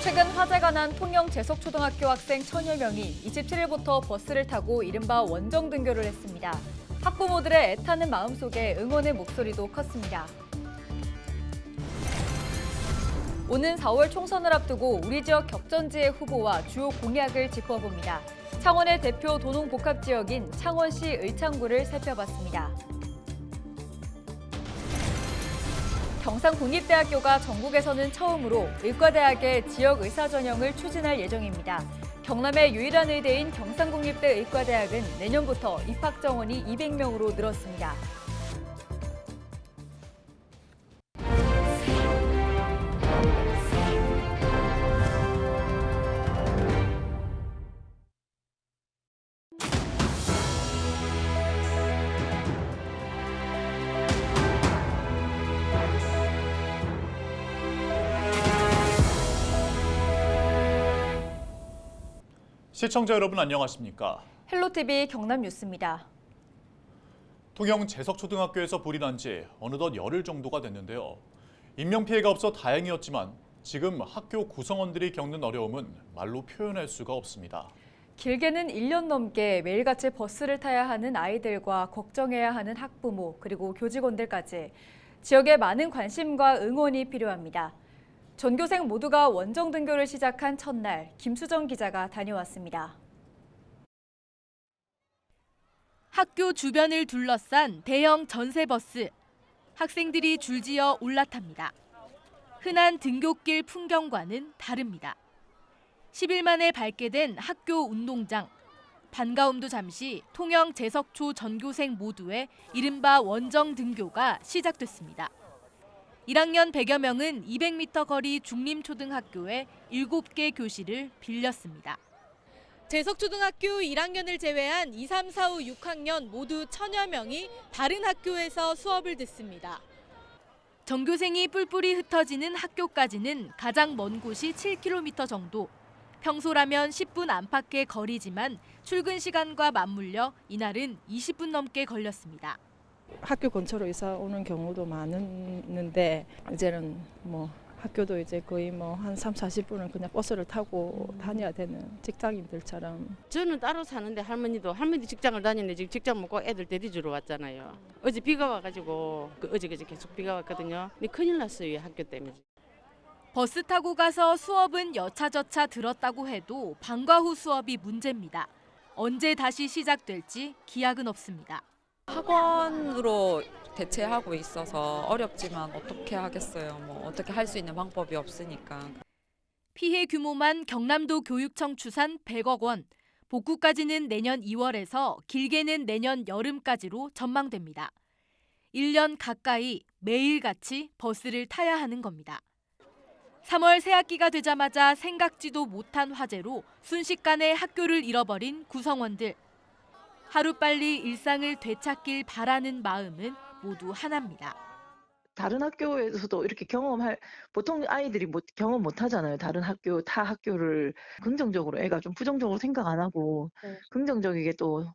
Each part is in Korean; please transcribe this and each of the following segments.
최근 화재가 난 통영 재석초등학교 학생 1000여 명이 27일부터 버스를 타고 이른바 원정 등교를 했습니다. 학부모들의 애타는 마음 속에 응원의 목소리도 컸습니다. 오는 4월 총선을 앞두고 우리 지역 격전지의 후보와 주요 공약을 짚어봅니다. 창원의 대표 도농복합지역인 창원시 의창구를 살펴봤습니다. 경상국립대학교가 전국에서는 처음으로 의과대학의 지역 의사 전형을 추진할 예정입니다. 경남의 유일한 의대인 경상국립대 의과대학은 내년부터 입학 정원이 200명으로 늘었습니다. 시청자 여러분 안녕하십니까? 헬로티비 경남뉴스입니다. 통영 재석초등학교에서 불이 난 지 어느덧 열흘 정도가 됐는데요. 인명피해가 없어 다행이었지만 지금 학교 구성원들이 겪는 어려움은 말로 표현할 수가 없습니다. 길게는 1년 넘게 매일같이 버스를 타야 하는 아이들과 걱정해야 하는 학부모 그리고 교직원들까지 지역에 많은 관심과 응원이 필요합니다. 전교생 모두가 원정 등교를 시작한 첫날 김수정 기자가 다녀왔습니다. 학교 주변을 둘러싼 대형 전세버스. 학생들이 줄지어 올라탑니다. 흔한 등교길 풍경과는 다릅니다. 10일 만에 밝게 된 학교 운동장. 반가움도 잠시 통영 재석초 전교생 모두의 이른바 원정 등교가 시작됐습니다. 1학년 100여 명은 200m 거리 중림초등학교의 7개 교실을 빌렸습니다. 재석초등학교 1학년을 제외한 2, 3, 4, 5, 6학년 모두 1000여 명이 다른 학교에서 수업을 듣습니다. 전교생이 뿔뿔이 흩어지는 학교까지는 가장 먼 곳이 7km 정도. 평소라면 10분 안팎의 거리지만 출근 시간과 맞물려 이날은 20분 넘게 걸렸습니다. 학교 근처로 이사 오는 경우도 많은데 이제는 학교도 이제 거의 한 3, 40분은 그냥 버스를 타고 다녀야 되는 직장인들처럼. 저는 따로 사는데 할머니 직장을 다니는데 지금 직장 먹고 애들 데려주러 왔잖아요. 어제 비가 와가지고 어제 계속 비가 왔거든요. 근데 큰일 났어요, 학교 때문에. 버스 타고 가서 수업은 여차저차 들었다고 해도 방과 후 수업이 문제입니다. 언제 다시 시작될지 기약은 없습니다. 학원으로 대체하고 있어서 어렵지만 어떻게 하겠어요. 어떻게 할 수 있는 방법이 없으니까. 피해 규모만 경남도 교육청 추산 100억 원, 복구까지는 내년 2월에서 길게는 내년 여름까지로 전망됩니다. 1년 가까이 매일같이 버스를 타야 하는 겁니다. 3월 새학기가 되자마자 생각지도 못한 화재로 순식간에 학교를 잃어버린 구성원들. 하루빨리 일상을 되찾길 바라는 마음은 모두 하나입니다. 다른 학교에서도 이렇게 보통 아이들이 경험 못 하잖아요. 다른 학교, 타 학교를 긍정적으로 애가 좀 부정적으로 생각 안 하고 긍정적이게 또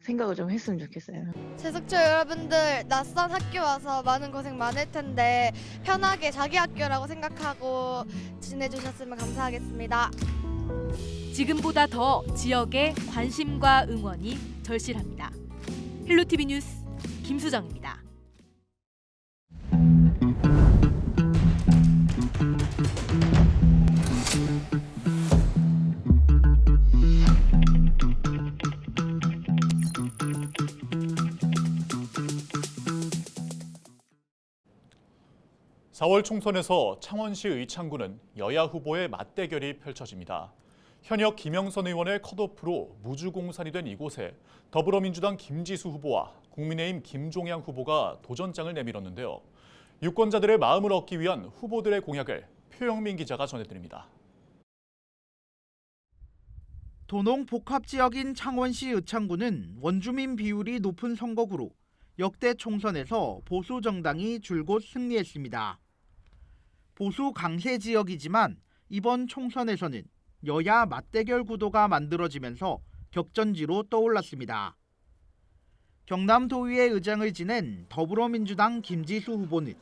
생각을 좀 했으면 좋겠어요. 재석초 여러분들 낯선 학교 와서 많은 고생 많을 텐데 편하게 자기 학교라고 생각하고 지내주셨으면 감사하겠습니다. 지금보다 더 지역의 관심과 응원이 절실합니다. 헬로티비 뉴스 김수정입니다. (4월) 총선에서 창원시 의창구는 여야 후보의 맞대결이 펼쳐집니다. 현역 김영선 의원의 컷오프로 무주공산이 된 이곳에 더불어민주당 김지수 후보와 국민의힘 김종양 후보가 도전장을 내밀었는데요. 유권자들의 마음을 얻기 위한 후보들의 공약을 표영민 기자가 전해드립니다. 도농 복합지역인 창원시 의창구는 원주민 비율이 높은 선거구로 역대 총선에서 보수 정당이 줄곧 승리했습니다. 보수 강세 지역이지만 이번 총선에서는 여야 맞대결 구도가 만들어지면서 격전지로 떠올랐습니다. 경남도의회 의장을 지낸 더불어민주당 김지수 후보는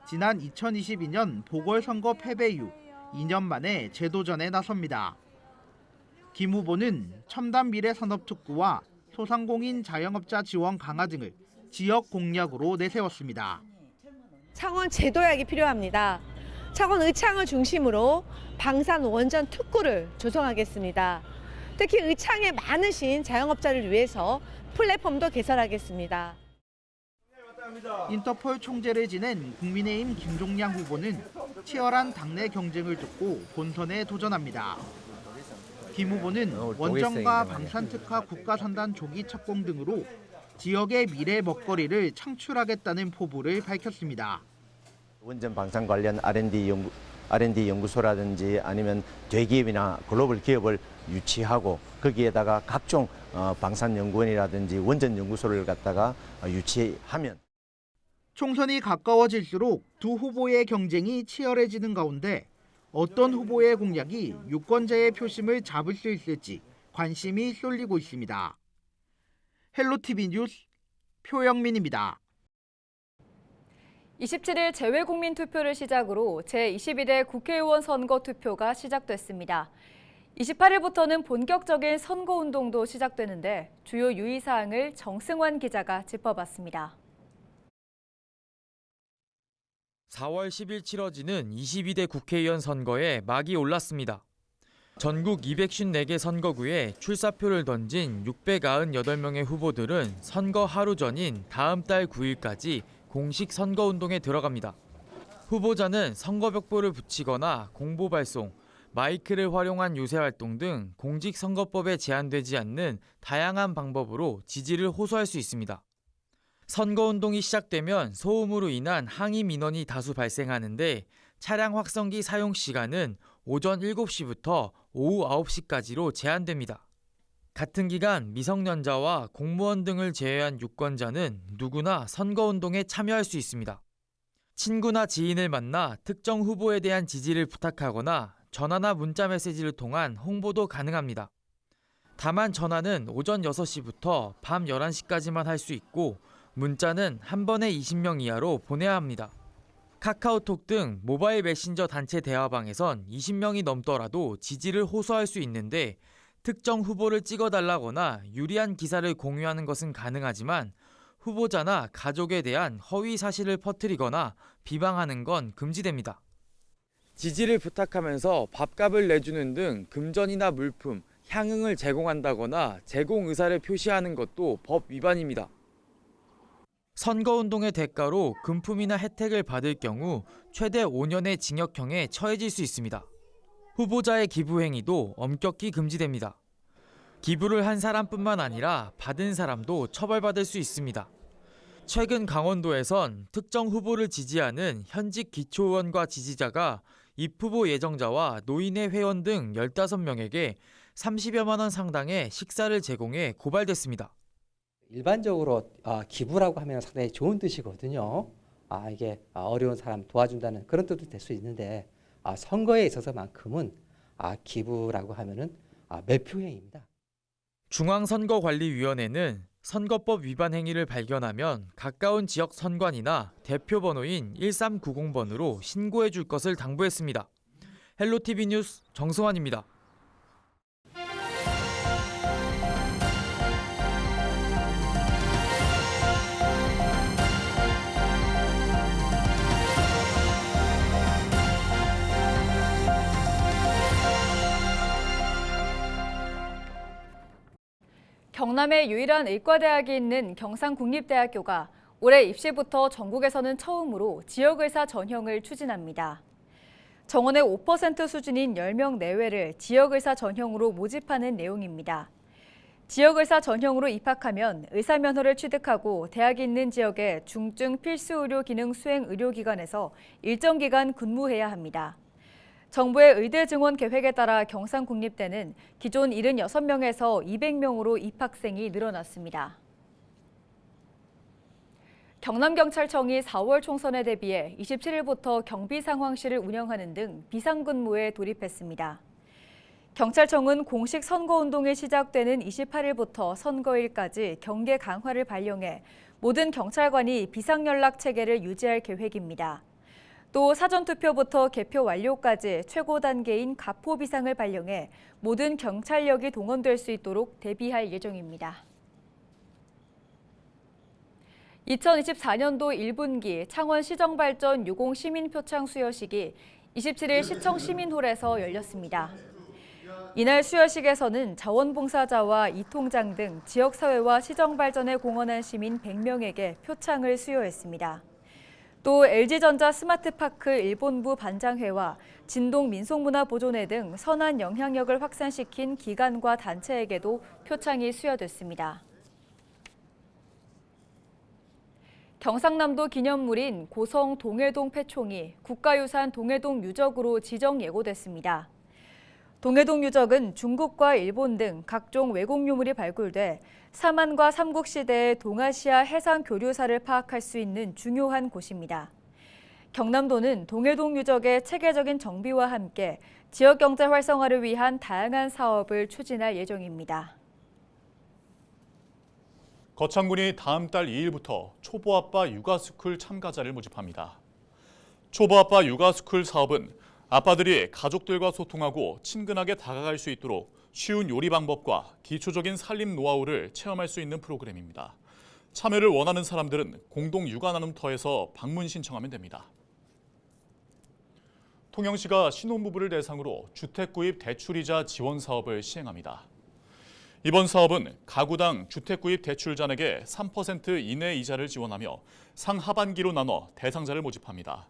지난 2022년 보궐선거 패배 이후 2년 만에 재도전에 나섭니다. 김 후보는 첨단 미래 산업 특구와 소상공인 자영업자 지원 강화 등을 지역 공약으로 내세웠습니다. 창원 제도약이 필요합니다. 창원 의창을 중심으로 방산 원전 특구를 조성하겠습니다. 특히 의창에 많으신 자영업자를 위해서 플랫폼도 개설하겠습니다. 인터폴 총재를 지낸 국민의힘 김종량 후보는 치열한 당내 경쟁을 뚫고 본선에 도전합니다. 김 후보는 원전과 방산특화 국가선단 조기 착공 등으로 지역의 미래 먹거리를 창출하겠다는 포부를 밝혔습니다. 원전 방산 관련 R&D 연구소라든지 아니면 대기업이나 글로벌 기업을 유치하고 거기에다가 각종 방산연구원이라든지 원전 연구소를 갖다가 유치하면 총선이 가까워질수록 두 후보의 경쟁이 치열해지는 가운데 어떤 후보의 공약이 유권자의 표심을 잡을 수 있을지 관심이 쏠리고 있습니다. 헬로티비 뉴스 표영민입니다. 27일 재외국민 투표를 시작으로 제22대 국회의원 선거 투표가 시작됐습니다. 28일부터는 본격적인 선거운동도 시작되는데 주요 유의사항을 정승환 기자가 짚어봤습니다. 4월 10일 치러지는 22대 국회의원 선거에 막이 올랐습니다. 전국 254개 선거구에 출사표를 던진 698명의 후보들은 선거 하루 전인 다음 달 9일까지 공식 선거운동에 들어갑니다. 후보자는 선거벽보를 붙이거나 공보 발송, 마이크를 활용한 유세활동 등 공직선거법에 제한되지 않는 다양한 방법으로 지지를 호소할 수 있습니다. 선거운동이 시작되면 소음으로 인한 항의 민원이 다수 발생하는데 차량 확성기 사용 시간은 오전 7시부터 오후 9시까지로 제한됩니다. 같은 기간 미성년자와 공무원 등을 제외한 유권자는 누구나 선거운동에 참여할 수 있습니다. 친구나 지인을 만나 특정 후보에 대한 지지를 부탁하거나 전화나 문자 메시지를 통한 홍보도 가능합니다. 다만 전화는 오전 6시부터 밤 11시까지만 할 수 있고 문자는 한 번에 20명 이하로 보내야 합니다. 카카오톡 등 모바일 메신저 단체 대화방에선 20명이 넘더라도 지지를 호소할 수 있는데 특정 후보를 찍어달라거나 유리한 기사를 공유하는 것은 가능하지만 후보자나 가족에 대한 허위 사실을 퍼뜨리거나 비방하는 건 금지됩니다. 지지를 부탁하면서 밥값을 내주는 등 금전이나 물품, 향응을 제공한다거나 제공 의사를 표시하는 것도 법 위반입니다. 선거운동의 대가로 금품이나 혜택을 받을 경우 최대 5년의 징역형에 처해질 수 있습니다. 후보자의 기부 행위도 엄격히 금지됩니다. 기부를 한 사람뿐만 아니라 받은 사람도 처벌받을 수 있습니다. 최근 강원도에선 특정 후보를 지지하는 현직 기초의원과 지지자가 입 후보 예정자와 노인회 회원 등 15명에게 30여만 원 상당의 식사를 제공해 고발됐습니다. 일반적으로 기부라고 하면 상당히 좋은 뜻이거든요. 이게 어려운 사람 도와준다는 그런 뜻도 될 수 있는데 선거에 있어서만큼은 기부라고 하면은 매표행위입니다. 중앙선거관리위원회는 선거법 위반 행위를 발견하면 가까운 지역 선관위나 대표 번호인 1390번으로 신고해 줄 것을 당부했습니다. 헬로티비 뉴스 정승환입니다. 경남의 유일한 의과대학이 있는 경상국립대학교가 올해 입시부터 전국에서는 처음으로 지역의사 전형을 추진합니다. 정원의 5% 수준인 10명 내외를 지역의사 전형으로 모집하는 내용입니다. 지역의사 전형으로 입학하면 의사 면허를 취득하고 대학이 있는 지역의 중증 필수 의료 기능 수행 의료기관에서 일정 기간 근무해야 합니다. 정부의 의대 증원 계획에 따라 경상국립대는 기존 76명에서 200명으로 입학생이 늘어났습니다. 경남경찰청이 4월 총선에 대비해 27일부터 경비상황실을 운영하는 등 비상근무에 돌입했습니다. 경찰청은 공식 선거운동이 시작되는 28일부터 선거일까지 경계 강화를 발령해 모든 경찰관이 비상연락 체계를 유지할 계획입니다. 또 사전투표부터 개표 완료까지 최고 단계인 가포 비상을 발령해 모든 경찰력이 동원될 수 있도록 대비할 예정입니다. 2024년도 1분기 창원시정발전 유공 시민표창 수여식이 27일 시청 시민홀에서 열렸습니다. 이날 수여식에서는 자원봉사자와 이통장 등 지역사회와 시정발전에 공헌한 시민 100명에게 표창을 수여했습니다. 또 LG전자 스마트파크 일본부 반장회와 진동민속문화보존회 등 선한 영향력을 확산시킨 기관과 단체에게도 표창이 수여됐습니다. 경상남도 기념물인 고성 동해동 폐총이 국가유산 동해동 유적으로 지정 예고됐습니다. 동해동 유적은 중국과 일본 등 각종 왜곡 유물이 발굴돼 삼한과 삼국시대의 동아시아 해상 교류사를 파악할 수 있는 중요한 곳입니다. 경남도는 동해동 유적의 체계적인 정비와 함께 지역 경제 활성화를 위한 다양한 사업을 추진할 예정입니다. 거창군이 다음 달 2일부터 초보아빠 육아스쿨 참가자를 모집합니다. 초보아빠 육아스쿨 사업은 아빠들이 가족들과 소통하고 친근하게 다가갈 수 있도록 쉬운 요리 방법과 기초적인 살림 노하우를 체험할 수 있는 프로그램입니다. 참여를 원하는 사람들은 공동 육아 나눔터에서 방문 신청하면 됩니다. 통영시가 신혼부부를 대상으로 주택구입 대출이자 지원 사업을 시행합니다. 이번 사업은 가구당 주택구입 대출잔액의 3% 이내 이자를 지원하며 상하반기로 나눠 대상자를 모집합니다.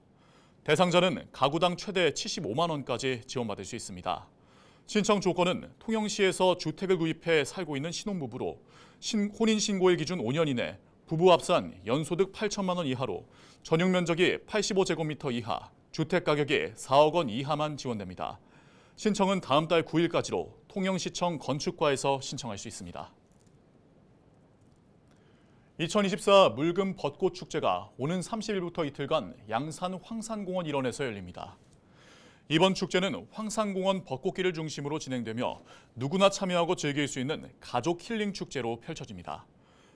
대상자는 가구당 최대 75만 원까지 지원받을 수 있습니다. 신청 조건은 통영시에서 주택을 구입해 살고 있는 신혼부부로 혼인신고일 기준 5년 이내, 부부 합산 연소득 8천만 원 이하로 전용 면적이 85제곱미터 이하, 주택 가격이 4억 원 이하만 지원됩니다. 신청은 다음 달 9일까지로 통영시청 건축과에서 신청할 수 있습니다. 2024 묽은 벚꽃 축제가 오는 30일부터 이틀간 양산 황산공원 일원에서 열립니다. 이번 축제는 황산공원 벚꽃길을 중심으로 진행되며 누구나 참여하고 즐길 수 있는 가족 힐링 축제로 펼쳐집니다.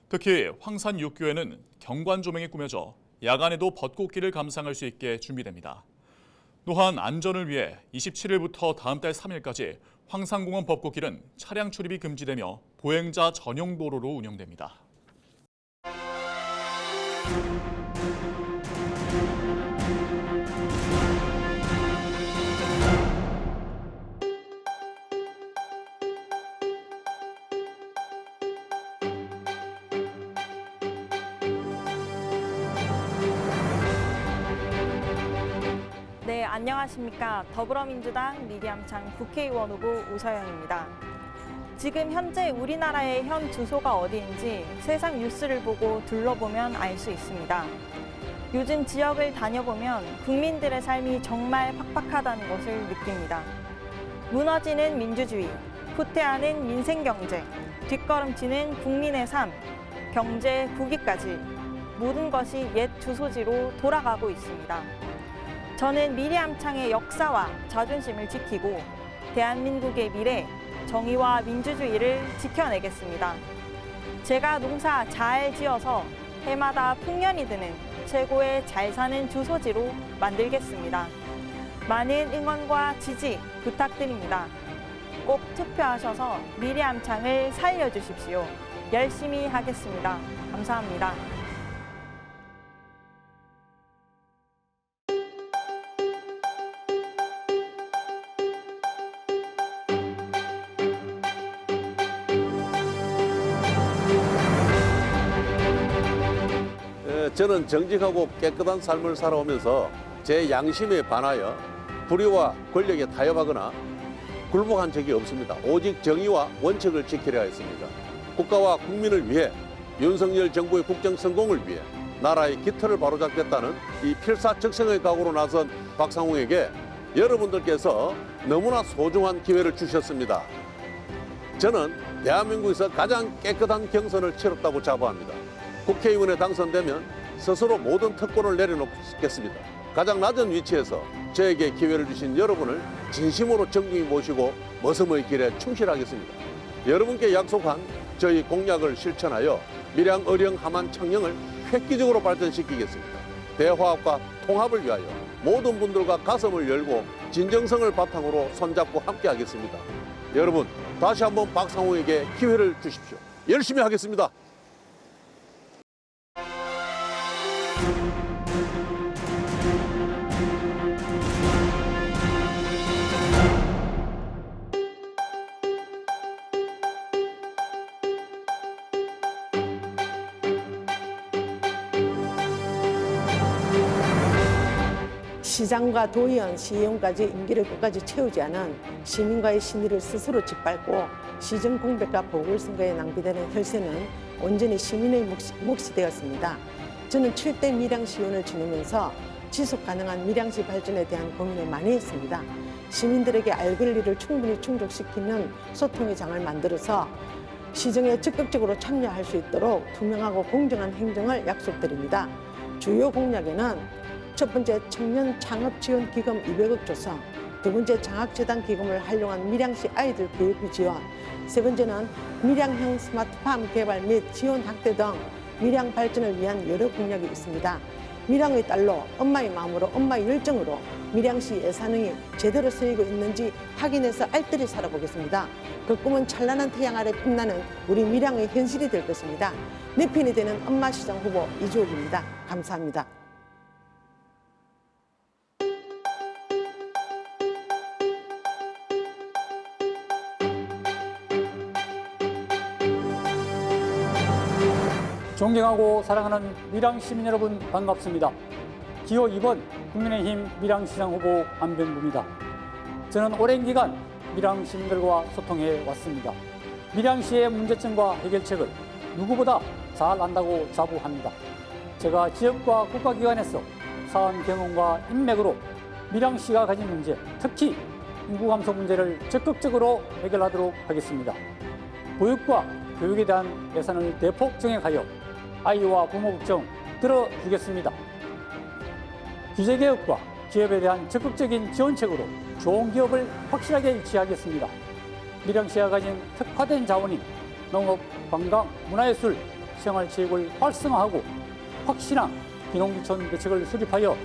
특히 황산 육교에는 경관 조명이 꾸며져 야간에도 벚꽃길을 감상할 수 있게 준비됩니다. 또한 안전을 위해 27일부터 다음 달 3일까지 황산공원 벚꽃길은 차량 출입이 금지되며 보행자 전용 도로로 운영됩니다. 네, 안녕하십니까. 더불어민주당 미리암창 국회의원 후보 오서영입니다. 지금 현재 우리나라의 현 주소가 어디인지 세상 뉴스를 보고 둘러보면 알 수 있습니다. 요즘 지역을 다녀보면 국민들의 삶이 정말 팍팍하다는 것을 느낍니다. 무너지는 민주주의, 후퇴하는 민생경제, 뒷걸음치는 국민의 삶, 경제 부귀까지 모든 것이 옛 주소지로 돌아가고 있습니다. 저는 미리암창의 역사와 자존심을 지키고 대한민국의 미래, 정의와 민주주의를 지켜내겠습니다. 제가 농사 잘 지어서 해마다 풍년이 드는 최고의 잘 사는 주소지로 만들겠습니다. 많은 응원과 지지 부탁드립니다. 꼭 투표하셔서 미리암창을 살려주십시오. 열심히 하겠습니다. 감사합니다. 저는 정직하고 깨끗한 삶을 살아오면서 제 양심에 반하여 불의와 권력에 타협하거나 굴복한 적이 없습니다. 오직 정의와 원칙을 지키려 했습니다. 국가와 국민을 위해 윤석열 정부의 국정 성공을 위해 나라의 기틀을 바로잡겠다는 이 필사적성의 각오로 나선 박상웅에게 여러분들께서 너무나 소중한 기회를 주셨습니다. 저는 대한민국에서 가장 깨끗한 경선을 치렀다고 자부합니다. 국회의원에 당선되면 스스로 모든 특권을 내려놓겠습니다. 가장 낮은 위치에서 저에게 기회를 주신 여러분을 진심으로 정중히 모시고 머슴의 길에 충실하겠습니다. 여러분께 약속한 저희 공약을 실천하여 밀양, 의령, 함안, 창녕을 획기적으로 발전시키겠습니다. 대화합과 통합을 위하여 모든 분들과 가슴을 열고 진정성을 바탕으로 손잡고 함께 하겠습니다. 여러분, 다시 한번 박상호에게 기회를 주십시오. 열심히 하겠습니다. 시장과 도의원, 시의원까지 임기를 끝까지 채우지 않은 시민과의 신의를 스스로 짓밟고 시정 공백과 보궐선거에 낭비되는 혈세는 온전히 시민의 몫이 되었습니다. 저는 7대 밀양시의원을 지내면서 지속 가능한 밀양시 발전에 대한 고민을 많이 했습니다. 시민들에게 알 권리를 충분히 충족시키는 소통의 장을 만들어서 시정에 적극적으로 참여할 수 있도록 투명하고 공정한 행정을 약속드립니다. 주요 공약에는 첫 번째, 청년 창업 지원 기금 200억 조성. 두 번째, 장학재단 기금을 활용한 밀양시 아이들 교육비 지원. 세 번째는 밀양형 스마트팜 개발 및 지원 확대 등 밀양 발전을 위한 여러 공약이 있습니다. 밀양의 딸로 엄마의 마음으로 엄마의 열정으로 밀양시 예산이 제대로 쓰이고 있는지 확인해서 알뜰히 살아보겠습니다. 그 꿈은 찬란한 태양 아래 빛나는 우리 밀양의 현실이 될 것입니다. 내 편이 되는 엄마시장 후보 이주옥입니다. 감사합니다. 존경하고 사랑하는 밀양 시민 여러분 반갑습니다. 기호 2번 국민의힘 밀양시장 후보 안병구입니다. 저는 오랜 기간 밀양 시민들과 소통해 왔습니다. 밀양시의 문제점과 해결책을 누구보다 잘 안다고 자부합니다. 제가 지역과 국가기관에서 쌓은 경험과 인맥으로 밀양시가 가진 문제, 특히 인구 감소 문제를 적극적으로 해결하도록 하겠습니다. 보육과 교육에 대한 예산을 대폭 증액하여 아이와 부모 걱정 들어주겠습니다. 규제개혁과 기업에 대한 적극적인 지원책으로 좋은 기업을 확실하게 유치하겠습니다. 밀양시가 가진 특화된 자원인 농업, 관광, 문화예술, 생활체육을 활성화하고 확실한 기농기촌 대책을 수립하여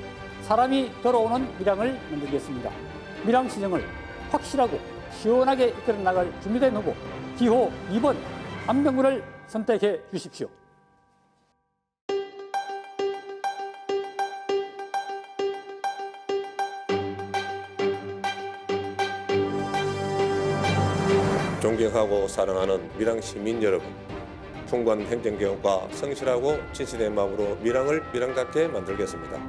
사람이 돌아오는 밀양을 만들겠습니다. 밀양시정을 확실하고 시원하게 이끌어 나갈 준비된 후보 기호 2번 안병구를 선택해 주십시오. 존경하고 사랑하는 밀양 시민 여러분, 풍부한 행정개혁과 성실하고 진실된 마음으로 밀양을 밀양답게 만들겠습니다.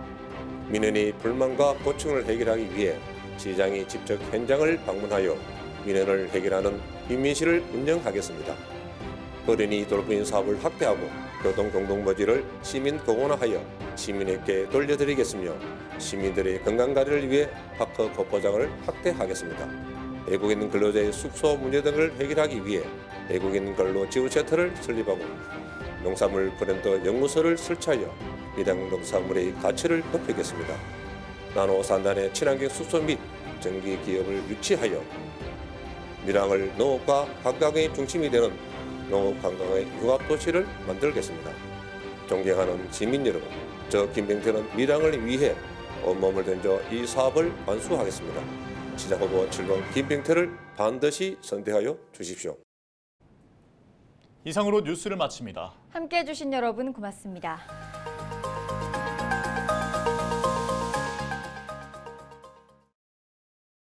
민원의 불만과 고충을 해결하기 위해 시장이 직접 현장을 방문하여 민원을 해결하는 민민실을 운영하겠습니다. 어린이 돌보인 사업을 확대하고 교통공동모지를 시민 공원화하여 시민에게 돌려드리겠으며 시민들의 건강관리를 위해 파크 걷보장을 확대하겠습니다. 외국인 근로자의 숙소 문제 등을 해결하기 위해 외국인 근로 지원센터를 설립하고 농산물 브랜드 연구소를 설치하여 밀양 농산물의 가치를 높이겠습니다. 나노 산단의 친환경 숙소 및 전기 기업을 유치하여 밀양을 농업과 관광의 중심이 되는 농업 관광의 융합도시를 만들겠습니다. 존경하는 시민 여러분, 저 김병태는 밀양을 위해 온몸을 던져 이 사업을 완수하겠습니다. 시장 후보 7번 김병태를 반드시 선택하여 주십시오. 이상으로 뉴스를 마칩니다. 함께해 주신 여러분 고맙습니다.